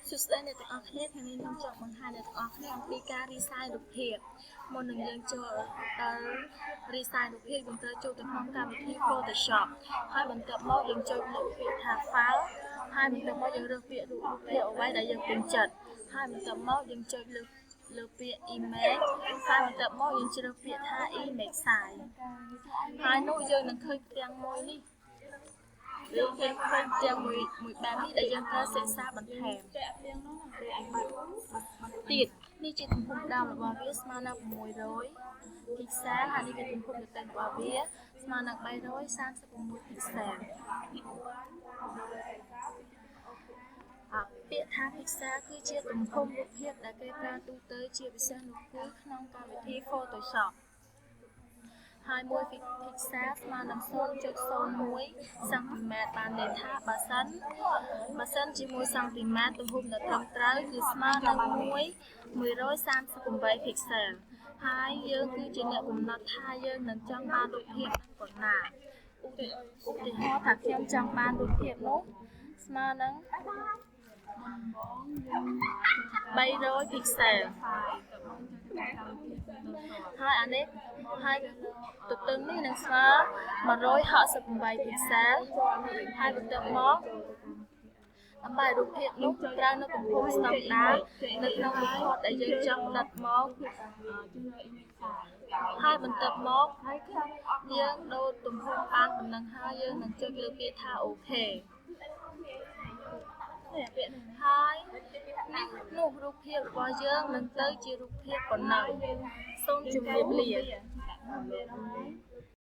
សួស្តីអ្នកទាំងអស់គ្នាថ្ងៃនេះខ្ញុំចង់បង្ហាញអ្នកទាំងអស់គ្នាអំពីការរីសាយរូបភាពមុននឹងយើងចូលដល់រីសាយរូបភាពយើងត្រូវចូលទៅក្នុងកម្មវិធី Photoshop ហើយបន្ទាប់មកយើងចុចលើពាក្យថា File ហើយបន្ទាប់មកយើងរើសពាក្យរូបភាពអ្វីដែលយើងពេញចិត្តហើយបន្ទាប់មកយើងចុចលើពាក្យ Image ហើយបន្ទាប់មកយើងជ្រើសពាក្យថា Image Size ហើយនោះយើងនឹងឃើញផ្ទាំងមួយនេះយើងឃើញទាំងមួយបែបនេះដែលយើងត្រូវសិក្សាបន្ថែមទៀតនេះជាទំហំដើមរបស់វាស្មើនឹង600 pixel ហើយនេះជាទំហំទទឹងរបស់វាស្មើនឹង336 pixel ពាក្យថា pixel គឺជាទំហំរូបភាពដែលគេប្រើទូទៅជាពិសេសនោះគឺក្នុងកម្មវិធី Photoshop ហើយ1 pixel ស្មើនឹង 0.01 សង់ទីម៉ែត្របានន័យថាបើសិនជា1សង់ទីម៉ែត្រទំហំដ៏ត្រឹមត្រូវគឺស្មើនឹង138 pixel ហើយយើងគឺជាអ្នកកំណត់ថាយើងនឹងចង់បានរូបភាពនឹងប៉ុណ្ណាឧទាហរណ៍ថាខ្ញុំចង់បានរូបភាពនោះស្មើនឹង300 pixel ហើយអានេះហើយទទឹងនេះនឹងស្មើ168 pixel ហើយបន្ទាប់មកដើម្បីរូបភាពនោះត្រូវនៅទំហំស្តង់ដារនៅក្នុងរូបថតដែលយើងចង់ដិតមកហើយបន្ទាប់មកយើងដូរទំហំបានប៉ុណ្ណឹងហើយយើងនឹងចុចលើពាក្យថាអូខេហើយនោះរូបភាពរបស់យើងនឹងទៅជារូបភាពប៉ុណ្ណឹងសូមជម្រាបលា